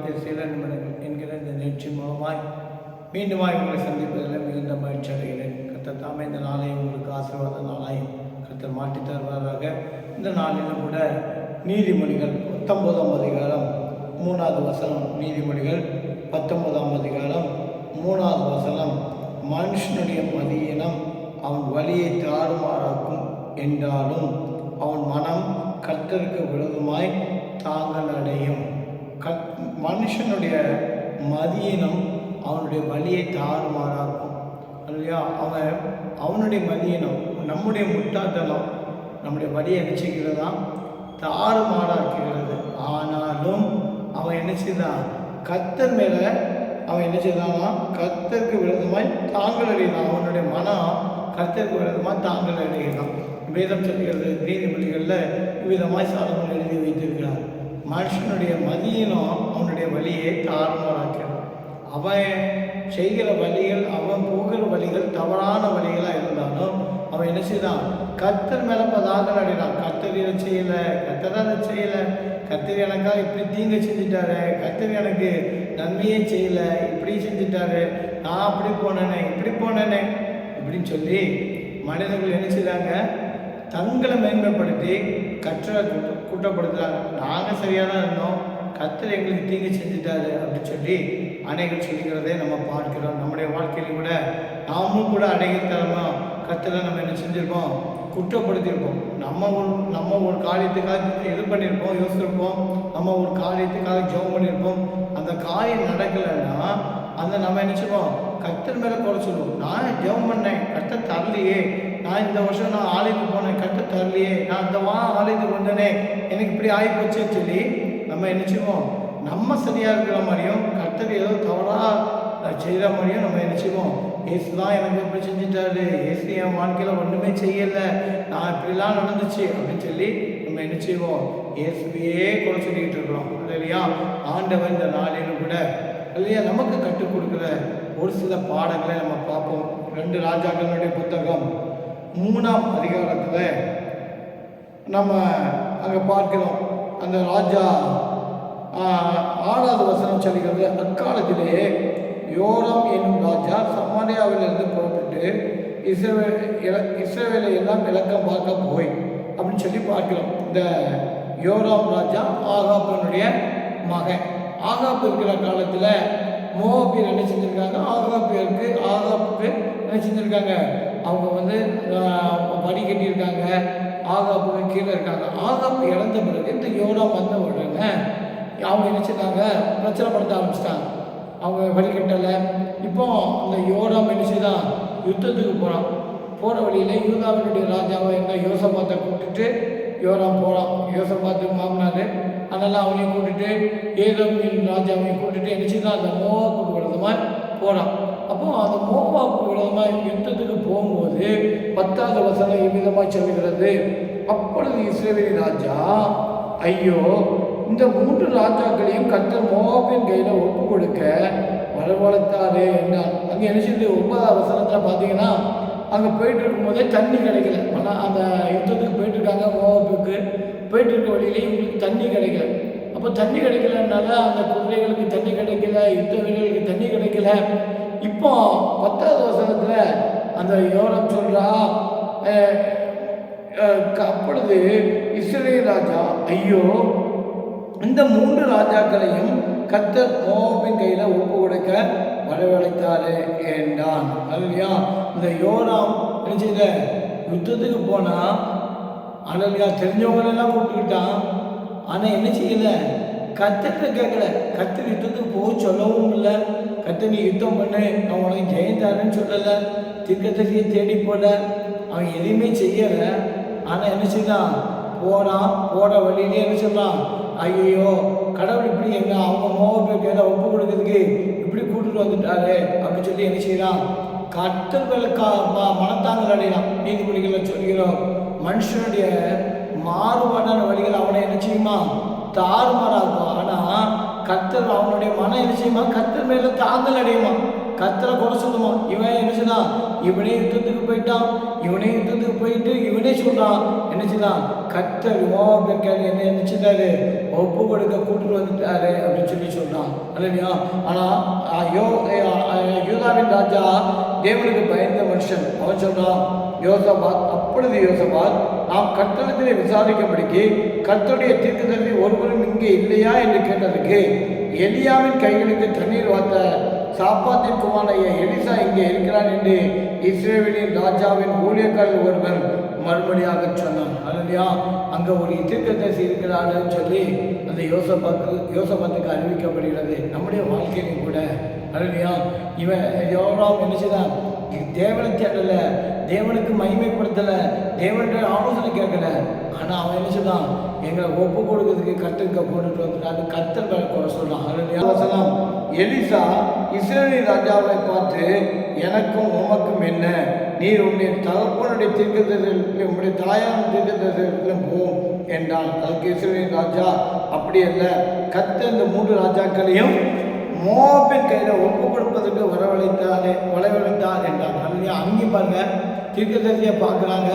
வாழ்க்கையில் சில நிமிடங்கள் என்கிற இந்த நிகழ்ச்சி மூலமாய் மீண்டுமாய் உங்களை சந்திப்பதில் மிகுந்த மகிழ்ச்சி அடைகிறேன். கர்த்தர் தாமே இந்த நாளை உங்களுக்கு ஆசீர்வாத நாளாய் கர்த்தர் மாற்றி தருவதாக. இந்த நாளிலும் கூட நீதிமொழிகள் 19ஆம் அதிகாரம் 3வது வசனம், நீதிமொழிகள் 19ஆம் அதிகாரம் 3வது வசனம், மனுஷனுடைய மதியினம் அவன் வழியை தாறுமாறாக்கும் என்றாலும் அவன் மனம் கர்த்தருக்கு விரோதமாய் தாங்கள் அடையும். மனுஷனுடைய மதியினம் அவனுடைய வழியை தாறுமாறாக்கும் இல்லையா? அவனுடைய மதியினம், நம்முடைய முட்டாள்தனம் நம்முடைய வழியை நிச்சயிக்கிறதா தாறுமாறாக்குகிறது. ஆனாலும் அவன் என்ன செய்தான்? கர்த்தர் மேலே அவன் என்ன செய்தானா? கர்த்தருக்கு விரோதமாய் தாங்கள் அடையலாம். அவனுடைய மனம் கர்த்தருக்கு விரோதமாக தாங்கள் அடையலாம். வேதம் சொல்கிறது, நீதிமொழிகளில் இவ்விதமாய் சாலமோன் எழுதி வைத்திருக்கிறார். மனுஷனுடைய மதியினம் அவனுடைய வழியை தாறுமாறாக்கிறான். அவன் செய்கிற வழிகள், அவன் போகிற வழிகள் தவறான வழிகளாக இருந்தாலும் அவன் என்ன செய்தான்? கர்த்தர் மேலே தாங்கள் அடையலாம். கர்த்தர் இதை செய்யலை, கர்த்தர் அதை செய்யலை, கர்த்தர் எனக்காக இப்படி தீங்கு செஞ்சுட்டாரு, கர்த்தர் எனக்கு நன்மையே செய்யலை, இப்படி செஞ்சுட்டாரு, நான் அப்படி போனேனே இப்படி போனேனே இப்படின்னு சொல்லி மனிதர்கள் என்ன செய்கிறாங்க? தங்களை மேன்மைப்படுத்தி கர்த்தரை குற்றப்படுத்துகிறாங்க. நாங்கள் சரியாக தான் இருந்தோம், கர்த்தர் எங்களுக்கு தீங்கு செஞ்சுட்டாரு அப்படின்னு சொல்லி அநேகர் சொல்லிக்கிறதே நம்ம பார்க்கிறோம். நம்முடைய வாழ்க்கையிலும் கூட நாமும் கூட அநேகர் தரமாக கர்த்தரை நம்ம என்ன செஞ்சுருப்போம்? குற்றப்படுத்தியிருப்போம். நம்ம ஒரு காரியத்துக்காக இது பண்ணியிருப்போம், யோசிச்சிருப்போம். நம்ம ஒரு காரியத்துக்காக ஜெபம் பண்ணியிருப்போம். அந்த காரியம் நடக்கலைன்னா நம்ம என்ன செய்வோம்? கர்த்தர் மேலே குறை சொல்லுவோம். நான் ஜெபம் பண்ணேன், கர்த்தர் தரலையே, நான் இந்த வருஷம் நான் ஆலயத்துக்கு போனேன், கர்த்தர் தரலையே, நான் இந்த ஆலயத்துக்கு வந்தேனே, எனக்கு இப்படி ஆகிப்போச்சேன்னு சொல்லி நம்ம என்ன செய்வோம்? நம்ம சரியாக இருக்கிற மாதிரியும் கர்த்தர் ஏதோ தவறாக செய்கிற மாதிரியும் நம்ம என்ன செய்வோம்? ஏசு தான் எனக்கு எப்படி செஞ்சுட்டாரு, ஏசு என் வாழ்க்கையில் ஒன்றுமே செய்யலை, நான் இப்படிலாம் நடந்துச்சு அப்படின்னு சொல்லி நம்ம என்ன செய்வோம்? ஏசுவையே குறை சொல்லிக்கிட்டு இருக்கிறோம் இல்லையா? ஆண்டவர் இந்த நாளிலும் கூட இல்லையா நமக்கு கற்றுக் கொடுக்குற ஒரு சில பாடங்களை நம்ம பார்ப்போம். 2 ராஜாக்களுடைய புத்தகம் 3ஆம் அதிகாரத்தில் நம்ம அங்கே பார்க்கிறோம். அந்த ராஜா 6வது வசனம் சொல்கிறது, அக்காலத்திலே யோராம் என்னும் ராஜா சமாரியாவிலிருந்து புறப்பட்டு இஸ்ரவேலை எல்லாம் விளக்கம் பார்க்க போய் அப்படின்னு சொல்லி பார்க்கிறோம். இந்த யோராம் ராஜா ஆகாப்பினுடைய மகன். ஆகாப்பு இருக்கிற காலத்தில் மோவாபியர் என்ன செஞ்சுருக்காங்க? ஆகாப்புக்கு என்ன செஞ்சுருக்காங்க? அவங்க படி கட்டியிருக்காங்க, ஆகாப்புக்கு கீழே இருக்காங்க. ஆகாப்பு இறந்த பிறகு இந்த யோராம் வந்த உடனே அவங்க என்ன செஞ்சாங்க? பிரச்சனைப்படுத்த ஆரம்பிச்சிட்டாங்க. அவங்க வழிகட்டலை. இப்போ அந்த யோராம் என்ன செய்தான்? யுத்தத்துக்கு போகிறான். போகிற வழியில் யூதாவினுடைய ராஜாவை என்ன யோசபாத்தை கூப்பிட்டுட்டு யோராம் போகிறான். யோசபாத்துக்கு மாமனார், அதனால் அவனையும் கூட்டிட்டு ஏதோமின் ராஜாவையும் கூட்டிட்டு என்ன செய்தான்? அந்த மோவாப்புக்கு விரோதமாக போகிறான். அப்போ அந்த மோவாப்புக்கு விரோதமாக யுத்தத்துக்கு போகும்போது 10வது வசனம் இவ்விதமாக சொல்கிறது, அப்பொழுது இஸ்ரவேல் ராஜா, ஐயோ, இந்த 3 ராஜாக்களையும் கர்த்தர் மோவாபின் கையில் ஒப்பு கொடுக்க வரவழைத்தாரு என்றான். அங்கே என்ன செய்யுது? 9வது வசனத்தில் பார்த்தீங்கன்னா, அங்கே போயிட்டு இருக்கும்போதே தண்ணி கிடைக்கல. ஆனால் அந்த யுத்தத்துக்கு போயிட்டு இருக்காங்க, மோவாப்புக்கு போயிட்டு இருக்க வழியிலே இவங்களுக்கு தண்ணி கிடைக்கல. அப்போ தண்ணி கிடைக்கலனால அந்த குதிரைகளுக்கு தண்ணி கிடைக்கல, யுத்த வீரர்களுக்கு தண்ணி கிடைக்கல. இப்போ 10வது வசனத்தில் அந்த யோராம் சொல்கிறா, அப்பொழுது இஸ்ரவேல் ராஜா, ஐயோ, இந்த 3 ராஜாக்களையும் கர்த்தர் மோவாபின் கையில் ஒப்பு கொடுக்க வரவழைத்தாரு என்றான். இல்லையா? இந்த யோராம் என்ன செய்த? யுத்தத்துக்கு போனால் அழலியா தெரிஞ்சவங்களெல்லாம் கூப்பிட்டுக்கிட்டான். ஆனால் என்ன செய்யலை? கர்த்தர்கிட்ட கேட்கல. கர்த்தர் யுத்தத்துக்கு போக சொல்லவும் இல்லை. கர்த்தர் நீ யுத்தம் பண்ணு, நான் உனக்கு ஜெயந்தாருன்னு சொல்லலை. தீர்க்கதரிசியை தேடி போட அவன் எதையுமே செய்யலை. ஆனால் என்ன செய்யலாம்? போகிற வழியிலே என்ன சொல்லலாம்? ஐயோ, கடவுள் இப்படி அவங்க மோவாபின் கையில் ஒப்பு கொடுக்கறதுக்கு இப்படி கூட்டிட்டு வந்துட்டாரு அப்படின்னு சொல்லி என்ன செய்யலாம்? கர்த்தர்களுக்கு மனத்தாங்கள் அடையலாம். நீதிமொழிகளில் சொல்கிறோம், மனுஷனுடைய மாறுபாடான வழிகள் அவனை என்ன செய்யுமா? தாறுமாறாகும். ஆனால் கர்த்தர் அவனுடைய மனம் என்ன செய்யுமா? கர்த்தர் மேலே தாங்கள் அடையுமா? கர்த்தரை குறை சொல்லுமா. இவன் என்ன செய்தான், இவனே யுத்தத்துக்கு போயிட்டான், இவனே யுத்தத்துக்கு போயிட்டு இவனே சொல்றான் என்ன செய்தான், கர்த்தர் யோவாபுக்கு என்ன நினைச்சிட்டாரு, ஒப்பு கொடுக்க கூட்டிட்டு வந்துட்டாரு அப்படின்னு சொல்லி சொல்றான் இல்லையா. ஆனால் யூதாவின் ராஜா தேவனுக்கு பயந்த மனுஷன். அவன் சொல்றான் யோசபாத், அப்பொழுது யோசபாத் நாம் கர்த்தரிடத்திலே விசாரிக்கும்படிக்கு கர்த்தருடைய தீர்க்கதரிசி ஒருவரும் இங்கே இல்லையா என்று கேட்டதுக்கு, எலியாவின் கைகளுக்கு தண்ணீர் வார்த்த சாப்பாத்தின் குமாரனாகிய எலிசா இங்கே இருக்கிறான் என்று இஸ்ரவேலின் ராஜாவின் ஊழியக்காரர் ஒருவன் மறுபடியாக சொன்னான். அல்லையா, அங்கே ஒரு தீர்க்கதரிசி இருக்கிறான்னு சொல்லி அந்த யோசபாத்துக்கு அறிவிக்கப்படுகிறது. நம்முடைய வாழ்க்கையிலும் கூட அல்லையா, இவன் யோராம் என்ன செய்தான், தேவனை தேடல, தேவனுக்கு மகிமைப்படுத்தலை, தேவனுடைய ஆலோசனை கேட்கல. ஆனால் அவன் என்ன சொல்றான், எங்களை ஒப்பு கொடுக்கறதுக்கு கர்த்தருக்கு போட்டுட்டு வந்துட்டான்னு கர்த்தர் மேலே குறை சொல்றான். எலிசா இஸ்ரவேலின் ராஜாவை பார்த்து, எனக்கும் உமக்கும் என்ன, நீர் உன்னுடைய தகப்பனுடைய தீர்க்கதரிசிகளுக்கு உன்னுடைய தாயான தீர்க்கதரிசிகளுக்கும் போம் என்றான். அதுக்கு இஸ்ரவேலின் ராஜா, அப்படி அல்ல, கர்த்தர் இந்த 3 ராஜாக்களையும் மோவாபின் கையில் ஒப்பு கொடுப்பதற்கு வரவழைத்தார் என்றார். அல்லையா, அங்கேயும் பாருங்க, தீர்க்கதரிசியை பார்க்குறாங்க,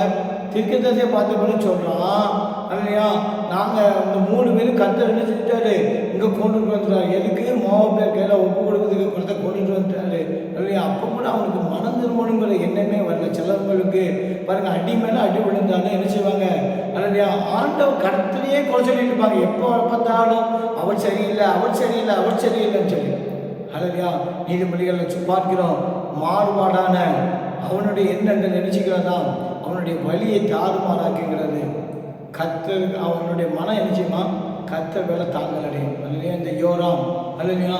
தீர்க்கதரிசியை பார்த்து சொல்கிறான் இல்லையா, நாங்கள் இந்த 3 பேரும் கர்த்தர் என்ன செஞ்சுட்டாரு, இங்கே கொண்டுட்டு வந்துட்டாரு. எதுக்கு, மோவாபின் கையில் ஒப்பு கொடுக்கறதுக்கு கொடுத்த கொண்டுட்டு வந்துட்டாரு இல்லையா. அப்போ கூட அவனுக்கு மனம் திரும்பணுங்கிற எண்ணமே வரல. சிலவங்களுக்கு பாருங்க, அடி மேலே அடி விழுந்தாலும் என்ன செய்வாங்க இல்லையா, ஆண்டவர் கர்த்தரையே குறை சொல்லிட்டு இருப்பாங்க. எப்போ பார்த்தாலும் அவர் சரியில்லை, அவர் சரியில்லை, அவர் சரியில்லைன்னு சொல்லி அல்லையா. நீதிமொழிகளில் பார்க்கிறோம், மாறுபாடான அவனுடைய எண்ணங்கள் நினைச்சுக்கிறதா அவனுடைய வழியை தாறுமாறாக்குகிறது. கர்த்தர் அவனுடைய மனம் நிச்சயமா கர்த்தர் வேலை தாங்கலடையும் அல்லையா. இந்த யோராம் அல்லையா,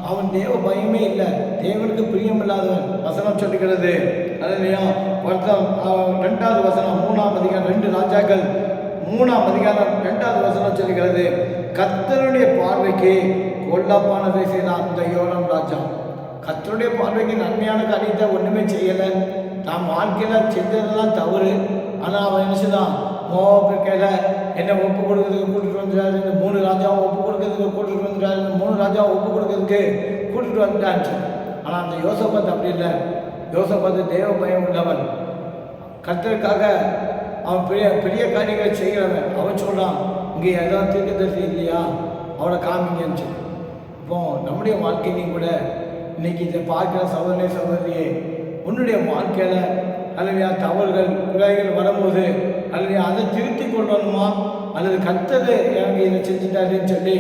அவன் தேவ பயமே இல்லை, தேவனுக்கு பிரியமில்லாதவன். வசனம் சொல்லுகிறது அல்லையா, 2வது வசனம் 3ஆம் அதிகாரம் 2 ராஜாக்கள் 3ஆம் அதிகாரம் 2வது வசனம் சொல்லுகிறது, கர்த்தருடைய பார்வைக்கு பொல்லாப்பானதை செய்தான் இந்த யோராம் ராஜா. கர்த்தருடைய பார்வைக்கு நன்மையான காரியத்தை ஒன்றுமே செய்யலை, நாம் வாழ்க்கையில் செஞ்சதெல்லாம் தவறு. ஆனால் அவன் என்ன செய்தான், மோவாபு கையில் என்னை ஒப்பு கொடுக்கறதுக்கு கூட்டிகிட்டு வந்துட்டாரு, இந்த 3 ராஜாவை ஒப்பு கொடுக்கறதுக்கு கூட்டிகிட்டு வந்துட்டாரு, இந்த 3 ராஜாவை ஒப்பு கொடுக்கறதுக்கு கூட்டிகிட்டு வந்துட்டான்னு. ஆனால் அந்த யோசபாத் அப்படி இல்லை. யோசபாத் தேவ பயம் உள்ளவன், கர்த்தருக்காக அவன் பெரிய பெரிய காரியங்களை செய்கிறவன். அவன் சொல்கிறான், இங்கே எதாவது தீர்க்கதரிசி இல்லையா, அவனை காமிங்கன்னு சொல்லி. இப்போ நம்முடைய வாழ்க்கையிலையும் கூட இன்னைக்கு இதை பார்க்குற சகோதரியே, உன்னுடைய வாழ்க்கையில் அல்லது தவறுகள் பிள்ளைகள் வரும்போது அல்லது அதை திருத்தி கொண்டு வரணுமா, அல்லது கர்த்தர் எனக்கு இதை செஞ்சுட்டாருன்னு சொல்லி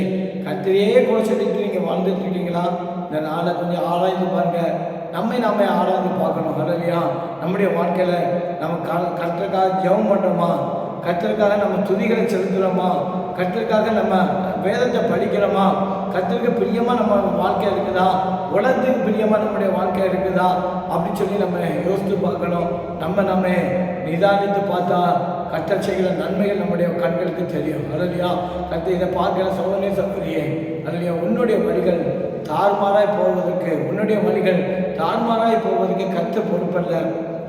கர்த்தரையே கூட சொல்லிட்டு நீங்கள் வாழ்ந்துட்டு இருக்கீங்களா? இந்த நாளை கொஞ்சம் ஆராய்ந்து பாருங்க, நாம ஆராய்ந்து பார்க்கணும். அல்லையா, நம்முடைய வாழ்க்கையில் நம்ம கர்த்தருக்காக ஜெபம் பண்ணுறோமா, கர்த்தருக்காக நம்ம துதிகளை செலுத்துகிறோமா, கர்த்தருக்காக நம்ம வேதத்தை படிக்கிறோமா, கர்த்தருக்கு பிரியமாக நம்ம வாழ்க்கை இருக்குதா, உலகத்துக்கு பிரியமாக நம்முடைய வாழ்க்கை இருக்குதா அப்படின்னு சொல்லி நம்ம யோசித்து பார்க்கணும். நம்ம நிதானித்து பார்த்தா கர்த்தர் செய்கிற நன்மைகள் நம்முடைய கண்களுக்கு தெரியும். அல்லையா, கர்த்தர் இதை பார்க்கிற சகோதரியே அல்லையா, உன்னுடைய வழிகள் தாறுமாறாய் போவதற்கு, உன்னுடைய வழிகள் தாறுமாறாய் போவதற்கு கர்த்தர் பொறுப்பல்ல.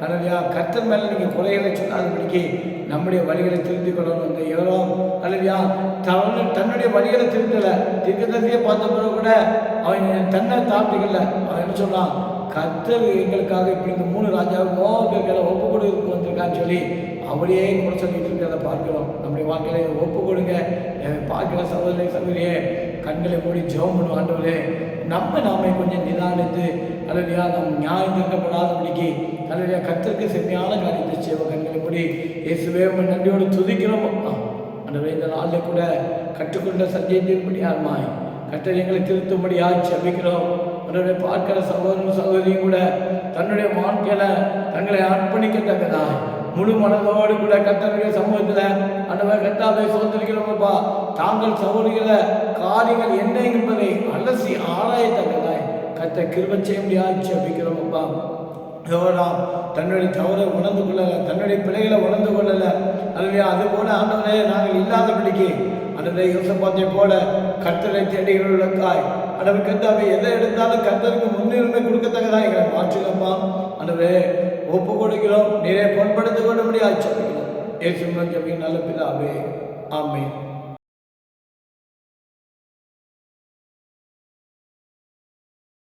அல்லையா, கர்த்தர் மேலே நீங்கள் குறைகளை சொல்லாதபடிக்கு நம்முடைய வழிகளை திருத்திக் கொள்ளணும். இந்த யோராம் அல்லையா, தன்னுடைய வழிகளை திருத்தலை, தீர்க்கதரிசியை பார்த்த பிறகு கூட அவன் தன்னை தாழ்த்திக்கல. அவன் என்ன சொன்னான், கர்த்தர் எங்களுக்காக இப்படி இந்த 3 ராஜாவுக்கு ஒப்பு கொடுக்க வந்திருக்கான்னு சொல்லி அவரையே கூட சொல்லிட்டு இருக்கிறத பார்க்கிறோம். நம்முடைய வாழ்க்கையில ஒப்பு கொடுங்க. பார்க்கிற சகோதரியே, கண்களை மூடி ஜெபம் பண்ணும். ஆண்டவரே, நாமே கொஞ்சம் நிதானித்து அல்லையா, நம் நியாயம் தீர்க்கப்படாதபடிக்கு அல்லையா, கர்த்தருக்கு செம்மையான காரியத்தை செய்வோம். கண்களை மூடி இயேசுவே நன்றியோடு துதிக்கிறோம். ஆண்டவரே, இந்த நாளில் கூட கற்றுக்கொண்ட சத்தியத்தின்படியாருமாய் கர்த்தர் எங்களை திருத்தும்படியாக செபிக்கிறோம். ஆண்டவரே, பார்க்கிற சகோதரியும் கூட தன்னுடைய வாழ்க்கையில தங்களை அர்ப்பணிக்கத்தக்கதாய் முழு மனதோடு கூட கர்த்தருடைய சமூகத்தில் ஆண்டவர் கர்த்தாவை சோதரிக்கிறோம்ப்பா. தாங்கள் சகோதரிகள காரியங்கள் என்ன என்பதை அலசி ஆராயத்தக்கதாய் கர்த்தர் கிருபை செய்ய முடியாது செபிக்கிறோம்ப்பா. யோராம் தன்னுடைய தவறை உணர்ந்து கொள்ளலை, தன்னுடைய பிள்ளைகளை உணர்ந்து கொள்ளலை. அல்லையா, அது போல ஆண்டவரே நாங்கள் இல்லாதபடிக்கு ஆண்டவரே யோசபாத்தை போல கர்த்தரை தேடுகிறவர்களுக்காய் ஆண்டவர் கர்த்தாவை எதை எடுத்தாலும் கர்த்தருக்கு முன்னுரிமை கொடுக்கத்தக்கதான் எங்களை மாற்றுங்கப்பா. ஆண்டவரே, ஒப்பு கொடுக்கிறோம், நீரை பொன்படுத்திக் கொள்ள முடியாது. இயேசுவின் நல்ல பிதாவே, ஆமென்.